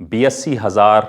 82,000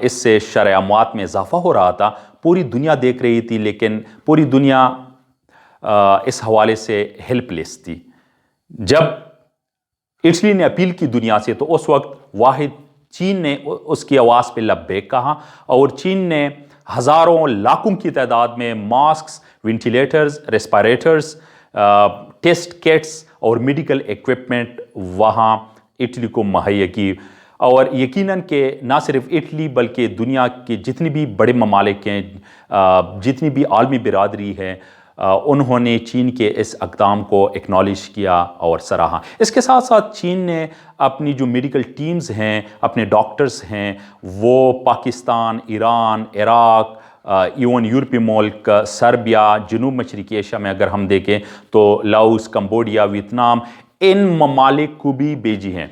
اس سے شرح اموات میں اضافہ ہو رہا تھا، پوری دنیا دیکھ رہی تھی، لیکن پوری دنیا اس حوالے سے ہیلپ لیس تھی۔ جب اٹلی نے اپیل کی دنیا سے تو اس وقت واحد چین نے اس کی آواز پہ لبیک کہا، اور چین نے ہزاروں لاکھوں کی تعداد میں ماسکس، وینٹیلیٹرز، ریسپائریٹرز، ٹیسٹ کٹس اور میڈیکل ایکوپمنٹ وہاں اٹلی کو مہیا کی۔ اور یقیناً کہ نہ صرف اٹلی بلکہ دنیا کے جتنے بھی بڑے ممالک ہیں، جتنی بھی عالمی برادری ہے، انہوں نے چین کے اس اقدام کو ایکنالج کیا اور سراہا۔ اس کے ساتھ ساتھ چین نے اپنی جو میڈیکل ٹیمز ہیں، اپنے ڈاکٹرز ہیں، وہ پاکستان، ایران، عراق، ایون یورپی ملک، سربیا، جنوب مشرقی ایشیا میں اگر ہم دیکھیں تو لاؤس، کمبوڈیا، ویتنام، ان ممالک کو بھی بھیجی ہیں۔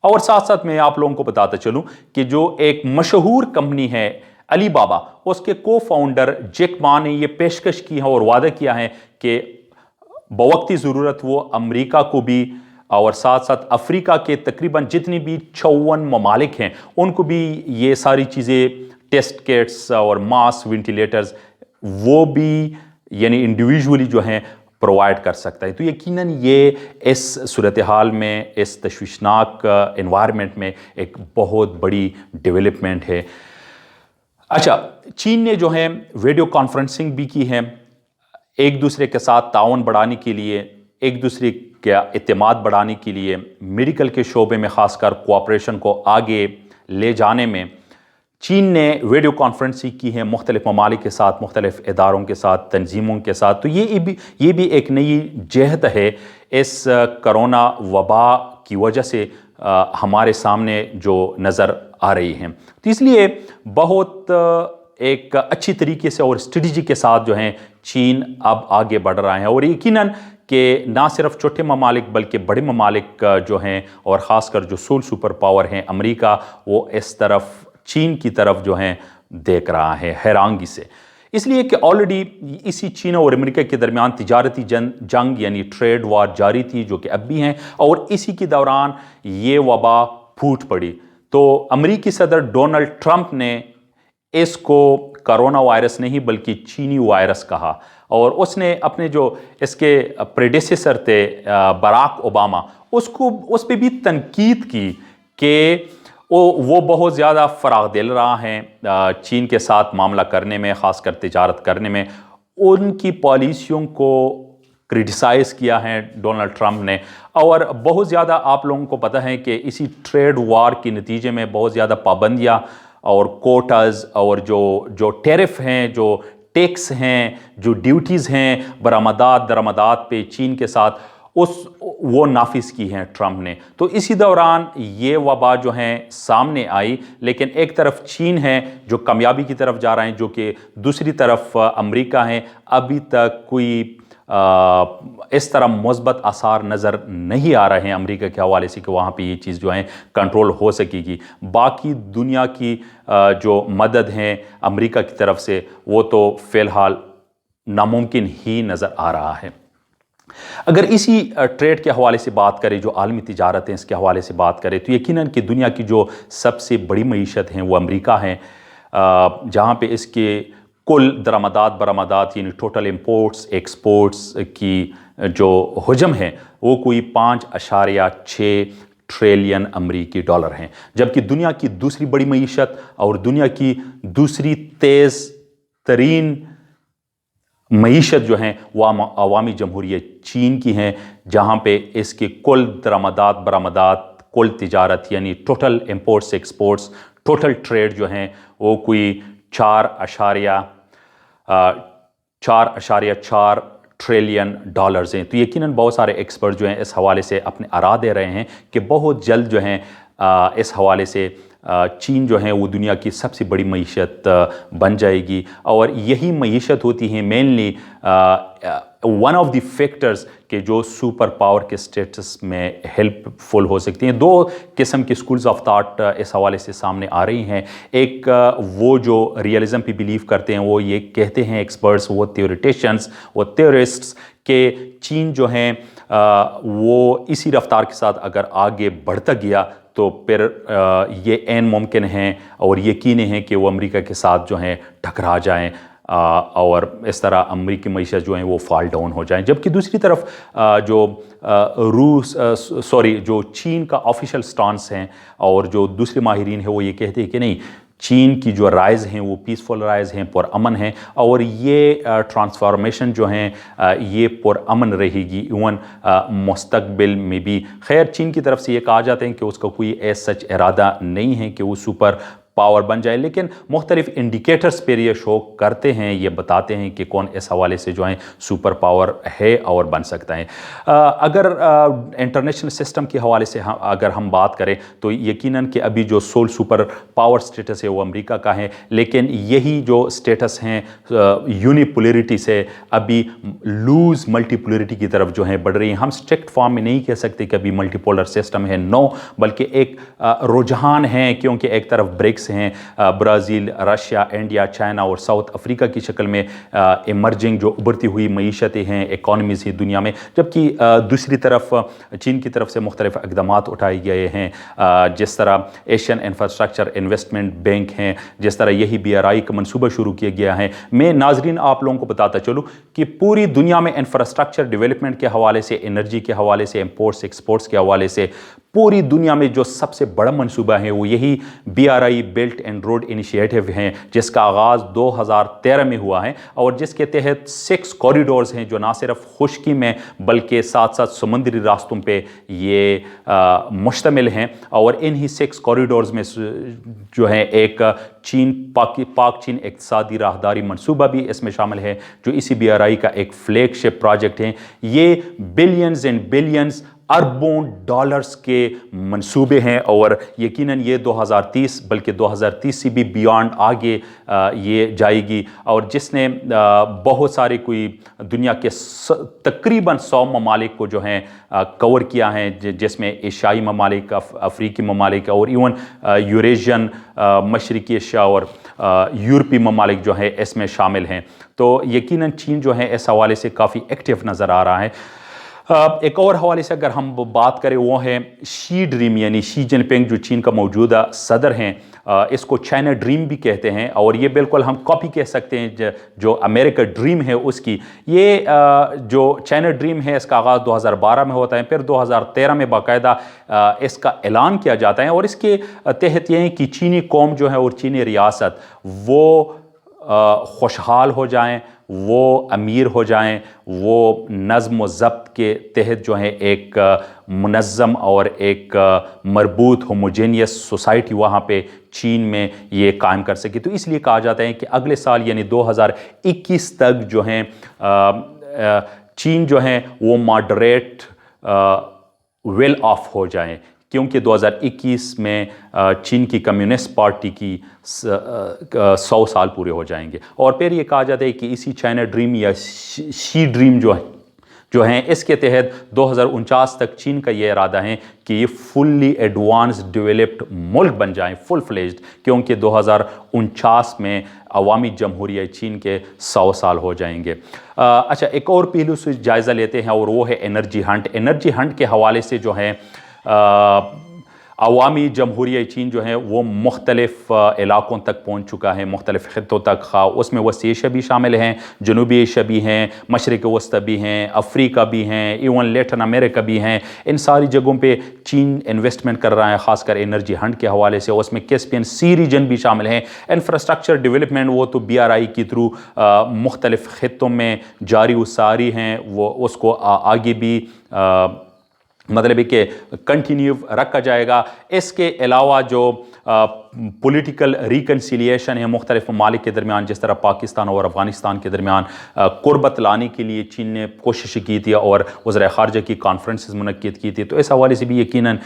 اور ساتھ ساتھ میں آپ لوگوں کو بتاتا چلوں کہ جو ایک مشہور کمپنی ہے علی بابا، اس کے کو فاؤنڈر جیک ما نے یہ پیشکش کی ہے اور وعدہ کیا ہے کہ بوقتی ضرورت وہ امریکہ کو بھی اور ساتھ ساتھ افریقہ کے تقریباً جتنی بھی 54 ممالک ہیں ان کو بھی یہ ساری چیزیں، ٹیسٹ کٹس اور ماسک، وینٹیلیٹرز، وہ بھی یعنی انڈیویجولی جو ہیں پرووائڈ کر سکتا ہے۔ تو یقیناً یہ اس صورتحال میں، اس تشویشناک انوائرمنٹ میں ایک بہت بڑی ڈیولپمنٹ ہے۔ اچھا، چین نے جو ہے ویڈیو کانفرنسنگ بھی کی ہے ایک دوسرے کے ساتھ تعاون بڑھانے کے لیے، ایک دوسرے کا اعتماد بڑھانے کے لیے، میڈیکل کے شعبے میں خاص کر کوآپریشن کو آگے لے جانے میں چین نے ویڈیو کانفرنسنگ کی ہے مختلف ممالک کے ساتھ، مختلف اداروں کے ساتھ، تنظیموں کے ساتھ۔ تو یہ بھی ایک نئی جہت ہے اس کرونا وبا کی وجہ سے ہمارے سامنے جو نظر آ رہی ہیں۔ تو اس لیے بہت ایک اچھی طریقے سے اور اسٹریٹجی کے ساتھ جو ہیں چین اب آگے بڑھ رہا ہے، اور یقیناً کہ نہ صرف چھوٹے ممالک بلکہ بڑے ممالک جو ہیں، اور خاص کر جو سپر پاور ہیں امریکہ، وہ اس طرف چین کی طرف جو ہیں دیکھ رہا ہے حیرانگی سے، اس لیے کہ آلریڈی اسی چین اور امریکہ کے درمیان تجارتی جنگ یعنی ٹریڈ وار جاری تھی، جو کہ اب بھی ہیں، اور اسی کے دوران یہ وبا پھوٹ پڑی۔ تو امریکی صدر ڈونلڈ ٹرمپ نے اس کو کرونا وائرس نہیں بلکہ چینی وائرس کہا، اور اس نے اپنے جو اس کے پریڈیسیسر تھے براک اوباما، اس پہ بھی تنقید کی کہ وہ بہت زیادہ فراغ دل رہا ہیں چین کے ساتھ معاملہ کرنے میں، خاص کر تجارت کرنے میں۔ ان کی پالیسیوں کو کرٹیسائز کیا ہے ڈونلڈ ٹرمپ نے، اور بہت زیادہ آپ لوگوں کو پتہ ہے کہ اسی ٹریڈ وار کے نتیجے میں بہت زیادہ پابندیاں اور کوٹاز اور جو ٹیرف ہیں، جو ٹیکس ہیں، جو ڈیوٹیز ہیں برآمدات درآمدات پہ چین کے ساتھ، وہ نافذ کی ہیں ٹرمپ نے۔ تو اسی دوران یہ وبا جو ہیں سامنے آئی، لیکن ایک طرف چین ہے جو کامیابی کی طرف جا رہے ہیں، جو کہ دوسری طرف امریکہ ہیں، ابھی تک کوئی اس طرح مثبت آثار نظر نہیں آ رہے ہیں امریکہ کے حوالے سے کہ وہاں پہ یہ چیز جو ہے کنٹرول ہو سکے گی۔ باقی دنیا کی جو مدد ہیں امریکہ کی طرف سے، وہ تو فی الحال ناممکن ہی نظر آ رہا ہے۔ اگر اسی ٹریڈ کے حوالے سے بات کریں، جو عالمی تجارت ہیں اس کے حوالے سے بات کریں، تو یقیناً کہ دنیا کی جو سب سے بڑی معیشت ہیں وہ امریکہ ہیں، جہاں پہ اس کے کل درآمدات برآمدات یعنی ٹوٹل امپورٹس ایکسپورٹس کی جو حجم ہے وہ کوئی 5.6 ٹریلین امریکی ڈالر ہیں، جبکہ دنیا کی دوسری بڑی معیشت اور دنیا کی دوسری تیز ترین معیشت جو ہیں وہ عوامی جمہوریہ چین کی ہیں، جہاں پہ اس کے کل درآمدات برآمدات، کل تجارت یعنی total imports exports, total trade جو ہیں وہ کوئی 4.4 ٹریلین ڈالرز ہیں۔ تو یقیناً بہت سارے ایکسپرٹ جو ہیں اس حوالے سے اپنے آراء دے رہے ہیں کہ بہت جلد جو ہیں اس حوالے سے چین جو ہے وہ دنیا کی سب سے بڑی معیشت بن جائے گی، اور یہی معیشت ہوتی ہے mainly one of the factors کہ جو سپر پاور کے سٹیٹس میں ہیلپ فل ہو سکتی ہیں۔ 2 قسم کے سکولز آف تھاٹ اس حوالے سے سامنے آ رہی ہیں۔ ایک وہ جو ریئلزم پہ بلیو کرتے ہیں، وہ یہ کہتے ہیں ایکسپرٹس، وہ تھیوریٹیشنز، وہ تھیورسٹس، کہ چین جو ہیں وہ اسی رفتار کے ساتھ اگر آگے بڑھتا گیا تو پھر یہ عین ممکن ہے اور یقینی ہے کہ وہ امریکہ کے ساتھ جو ہیں ٹکرا جائیں اور اس طرح امریکی معیشت جو ہیں وہ فال ڈاؤن ہو جائیں. جبکہ دوسری طرف جو چین کا آفیشیل سٹانس ہیں اور جو دوسرے ماہرین ہیں وہ یہ کہتے ہیں کہ نہیں، چین کی جو رائز ہیں وہ پیسفل رائز ہیں، پرامن ہیں، اور یہ ٹرانسفارمیشن جو ہیں یہ پرامن رہے گی ایون مستقبل میں بھی. خیر چین کی طرف سے یہ کہا جاتا ہے کہ اس کا کوئی ایسا سچ ارادہ نہیں ہے کہ وہ سپر پاور بن جائے، لیکن مختلف انڈیکیٹرز پر یہ شو کرتے ہیں، یہ بتاتے ہیں کہ کون اس حوالے سے جو ہیں سپر پاور ہے اور بن سکتا ہے. اگر انٹرنیشنل سسٹم کے حوالے سے اگر ہم بات کریں تو یقیناً کہ ابھی جو سول سپر پاور سٹیٹس ہے وہ امریکہ کا ہے، لیکن یہی جو سٹیٹس ہیں یونی پولیرٹی سے ابھی لوز ملٹی پولیرٹی کی طرف جو ہیں بڑھ رہی ہیں. ہم اسٹرکٹ فارم میں نہیں کہہ سکتے کہ ابھی ملٹی پولر سسٹم ہے، نو، بلکہ ایک رجحان ہے، کیونکہ ایک طرف برکس ہیں، برازیل، رشیا، انڈیا، چائنا اور ساؤتھ افریقہ کی شکل میں ایمرجنگ جو ابھرتی ہوئی معیشتیں ہیں، اکانومیز ہیں دنیا میں، جبکہ دوسری طرف چین کی طرف سے مختلف اقدامات اٹھائے گئے ہیں، جس طرح ایشین انفراسٹرکچر انویسٹمنٹ بینک ہیں، جس طرح یہی BRI کا منصوبہ شروع کیا گیا ہے. میں ناظرین آپ لوگوں کو بتاتا چلوں کہ پوری دنیا میں انفراسٹرکچر ڈیولپمنٹ کے حوالے سے، انرجی کے حوالے سے، امپورٹس ایکسپورٹس کے حوالے سے پوری دنیا میں جو سب سے بڑا منصوبہ ہے وہ یہی BRI belt and road initiative ہیں، جس کا آغاز 2013 میں ہوا ہے اور جس کے تحت 6 کوریڈورز ہیں جو نہ صرف خشکی میں بلکہ ساتھ ساتھ سمندری راستوں پہ یہ مشتمل ہیں. اور انہی 6 کوریڈورز میں جو ہے ایک پاک چین اقتصادی راہداری منصوبہ بھی اس میں شامل ہے، جو اسی BRI کا ایک فلیگ شپ پروجیکٹ ہے. یہ بلینز اینڈ بلینز اربوں ڈالرز کے منصوبے ہیں اور یقیناً یہ 2030 بلکہ 2030 سے بھی بیانڈ آگے یہ جائے گی، اور جس نے بہت سارے کوئی دنیا کے تقریباً 100 ممالک کو جو ہیں کور کیا ہے، جس میں ایشیائی ممالک، افریقی ممالک اور ایون یوریشین مشرقی ایشیا اور یورپی ممالک جو ہیں اس میں شامل ہیں. تو یقیناً چین جو ہے اس حوالے سے کافی ایکٹیو نظر آ رہا ہے. ایک اور حوالے سے اگر ہم بات کریں وہ ہے شی ڈریم، یعنی شی جن پنگ جو چین کا موجودہ صدر ہیں، اس کو چائنا ڈریم بھی کہتے ہیں، اور یہ بالکل ہم کاپی کہہ سکتے ہیں جو امریکہ ڈریم ہے اس کی. یہ جو چائنا ڈریم ہے اس کا آغاز 2012 میں ہوتا ہے، پھر 2013 میں باقاعدہ اس کا اعلان کیا جاتا ہے، اور اس کے تحت یہ ہے کہ چینی قوم جو ہے اور چینی ریاست وہ خوشحال ہو جائیں، وہ امیر ہو جائیں، وہ نظم و ضبط کے تحت جو ہے ایک منظم اور ایک مربوط ہوموجینیس سوسائٹی وہاں پہ چین میں یہ قائم کر سکے. تو اس لیے کہا جاتا ہے کہ اگلے سال یعنی 2021 تک جو ہیں چین جو ہیں وہ ماڈریٹ ویل آف ہو جائیں، کیونکہ 2021 میں چین کی کمیونسٹ پارٹی کی 100 سال پورے ہو جائیں گے. اور پھر یہ کہا جاتا ہے کہ اسی چائنا ڈریم یا شی ڈریم جو ہیں اس کے تحت 2049 تک چین کا یہ ارادہ ہے کہ یہ فلی ایڈوانس ڈیولپڈ ملک بن جائیں، فل فلیجڈ، کیونکہ 2049 میں عوامی جمہوریہ چین کے 100 سال ہو جائیں گے. اچھا، ایک اور پہلو سے جائزہ لیتے ہیں اور وہ ہے انرجی ہنٹ. انرجی ہنٹ کے حوالے سے جو ہے عوامی جمہوریہ چین جو ہے وہ مختلف علاقوں تک پہنچ چکا ہے، مختلف خطوں تک، اس میں وسطی ایشیا بھی شامل ہیں، جنوبی ایشیا بھی ہیں، مشرق وسطی بھی ہیں، افریقہ بھی ہیں، ایون لیٹن امریکہ بھی ہیں. ان ساری جگہوں پہ چین انویسٹمنٹ کر رہا ہے، خاص کر انرجی ہنٹ کے حوالے سے. اس میں کیسپین سی ریجن بھی شامل ہیں. انفراسٹرکچر ڈیولپمنٹ وہ تو BRI کے تھرو مختلف خطوں میں جاری و ساری ہیں، وہ اس کو آگے بھی مطلب ہے کہ کنٹینیو رکھا جائے گا. اس کے علاوہ جو پولیٹیکل ریکنسیلیشن ہے مختلف ممالک کے درمیان، جس طرح پاکستان اور افغانستان کے درمیان قربت لانے کے لیے چین نے کوشش کی تھی اور وزراء خارجہ کی کانفرنسز منعقد کی تھی، تو اس حوالے سے بھی یقیناً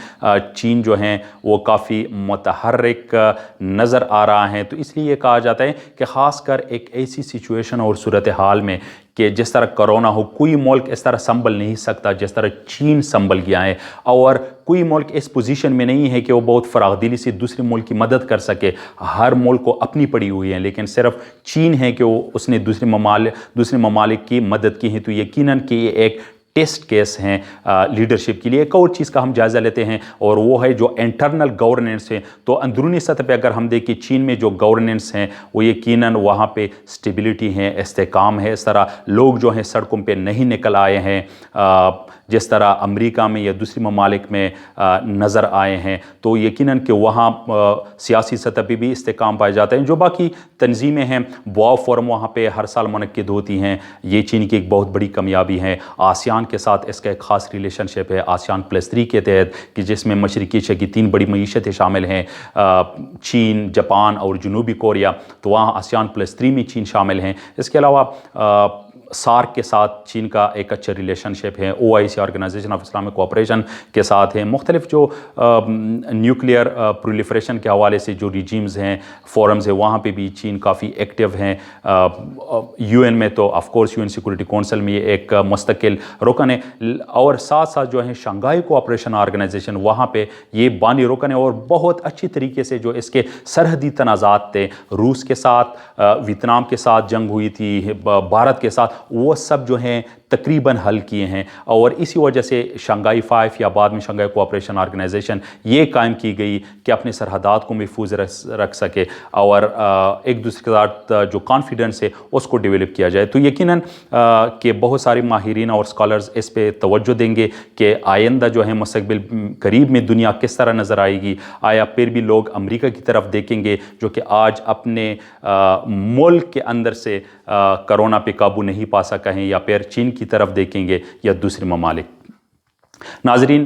چین جو ہیں وہ کافی متحرک نظر آ رہا ہے. تو اس لیے یہ کہا جاتا ہے کہ خاص کر ایک ایسی سچویشن اور صورتحال میں کہ جس طرح کرونا ہو، کوئی ملک اس طرح سنبھل نہیں سکتا جس طرح چین سنبھل گیا ہے، اور کوئی ملک اس پوزیشن میں نہیں ہے کہ وہ بہت فراغ دلی سے دوسرے ملک کی مدد کر سکے. ہر ملک کو اپنی پڑی ہوئی ہیں، لیکن صرف چین ہے کہ اس نے دوسرے ممالک کی مدد کی ہے. تو یقیناً کہ یہ ایک ٹیسٹ کیس ہیں لیڈرشپ کے لیے۔ ایک اور چیز کا ہم جائزہ لیتے ہیں اور وہ ہے جو انٹرنل گورننس ہے۔ تو اندرونی سطح پہ اگر ہم دیکھیں چین میں جو گورننس ہیں وہ یقیناً وہاں پہ اسٹیبلٹی ہے، استحکام ہے، اس طرح لوگ جو ہیں سڑکوں پہ نہیں نکل آئے ہیں جس طرح امریکہ میں یا دوسری ممالک میں نظر آئے ہیں۔ تو یقیناً کہ وہاں سیاسی سطح پہ بھی استحکام پائے جاتے ہیں۔ جو باقی تنظیمیں ہیں، بواو فورم وہاں پہ ہر سال منعقد ہوتی ہیں، یہ چین کی ایک بہت بڑی کامیابی ہے۔ آسیان کے ساتھ اس کا ایک خاص ریلیشن شپ ہے، آسیان +3 کے تحت، کہ جس میں مشرقی ایشیا کی 3 بڑی معیشتیں شامل ہیں، چین، جاپان اور جنوبی کوریا۔ تو وہاں آسیان +3 میں چین شامل ہیں۔ اس کے علاوہ سارک کے ساتھ چین کا ایک اچھا ریلیشن شپ ہے، OIC organisation of Islamic cooperation کے ساتھ ہے۔ مختلف جو نیوکلیئر پرولیفریشن کے حوالے سے جو ریجیمز ہیں، فورمز ہیں، وہاں پہ بھی چین کافی ایکٹیو ہیں۔ UN میں تو of course UN security council میں یہ ایک مستقل رکن ہے، اور ساتھ ساتھ جو ہے شنگھائی کوآپریشن آرگنائزیشن، وہاں پہ یہ بانی رکن ہے، اور بہت اچھی طریقے سے جو اس کے سرحدی تنازعات تھے، روس کے ساتھ، ویتنام کے ساتھ جنگ ہوئی تھی، بھارت کے ساتھ، وہ سب جو ہیں تقریباً حل کیے ہیں۔ اور اسی وجہ سے شنگھائی 5 یا بعد میں شنگھائی کوآپریشن آرگنائزیشن یہ قائم کی گئی کہ اپنے سرحدات کو محفوظ رکھ سکے اور ایک دوسرے کے ساتھ جو کانفیڈنس ہے اس کو ڈیولپ کیا جائے۔ تو یقیناً کہ بہت سارے ماہرین اور اسکالرز اس پہ توجہ دیں گے کہ آئندہ جو ہے مستقبل قریب میں دنیا کس طرح نظر آئے گی۔ آیا پھر بھی لوگ امریکہ کی طرف دیکھیں گے جو کہ آج اپنے ملک کے اندر سے کرونا پہ قابو نہیں پا سکا ہے، یا پھر چین کی طرف دیکھیں گے یا دوسرے ممالک؟ ناظرین،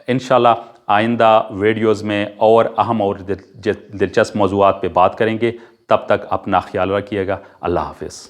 انشاءاللہ آئندہ ویڈیوز میں اور اہم اور دلچسپ موضوعات پہ بات کریں گے۔ تب تک اپنا خیال رکھیے گا۔ اللہ حافظ۔